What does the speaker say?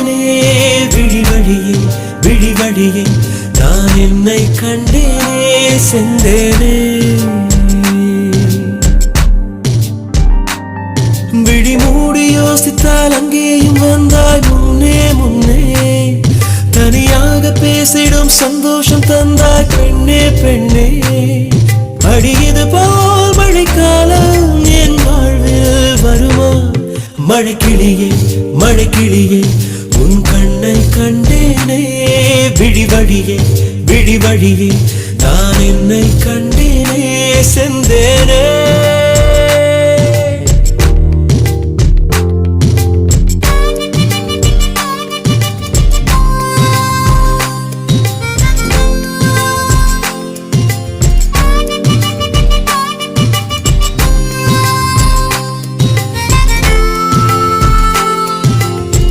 கண்டேனே விழி வழியே விழி வழியே நான் என்னை கண்டேனே செந்தேனே விழி மூடி யோசித்தால் அங்கேயும் வந்தாய் முன்னே முன்னே தனியாக பேசிடும் சந்தோஷம் தந்தாய் பெண்ணே பெண்ணே அடியது போல் மழைக்காலம் என் வாழ்வில் வருமா மழைக்கிளியே மழைக்கிளியே உன் கண்ணை கண்டேனே விழி வழியே விழி வழியே நான் என்னை கண்டேனே செந்தே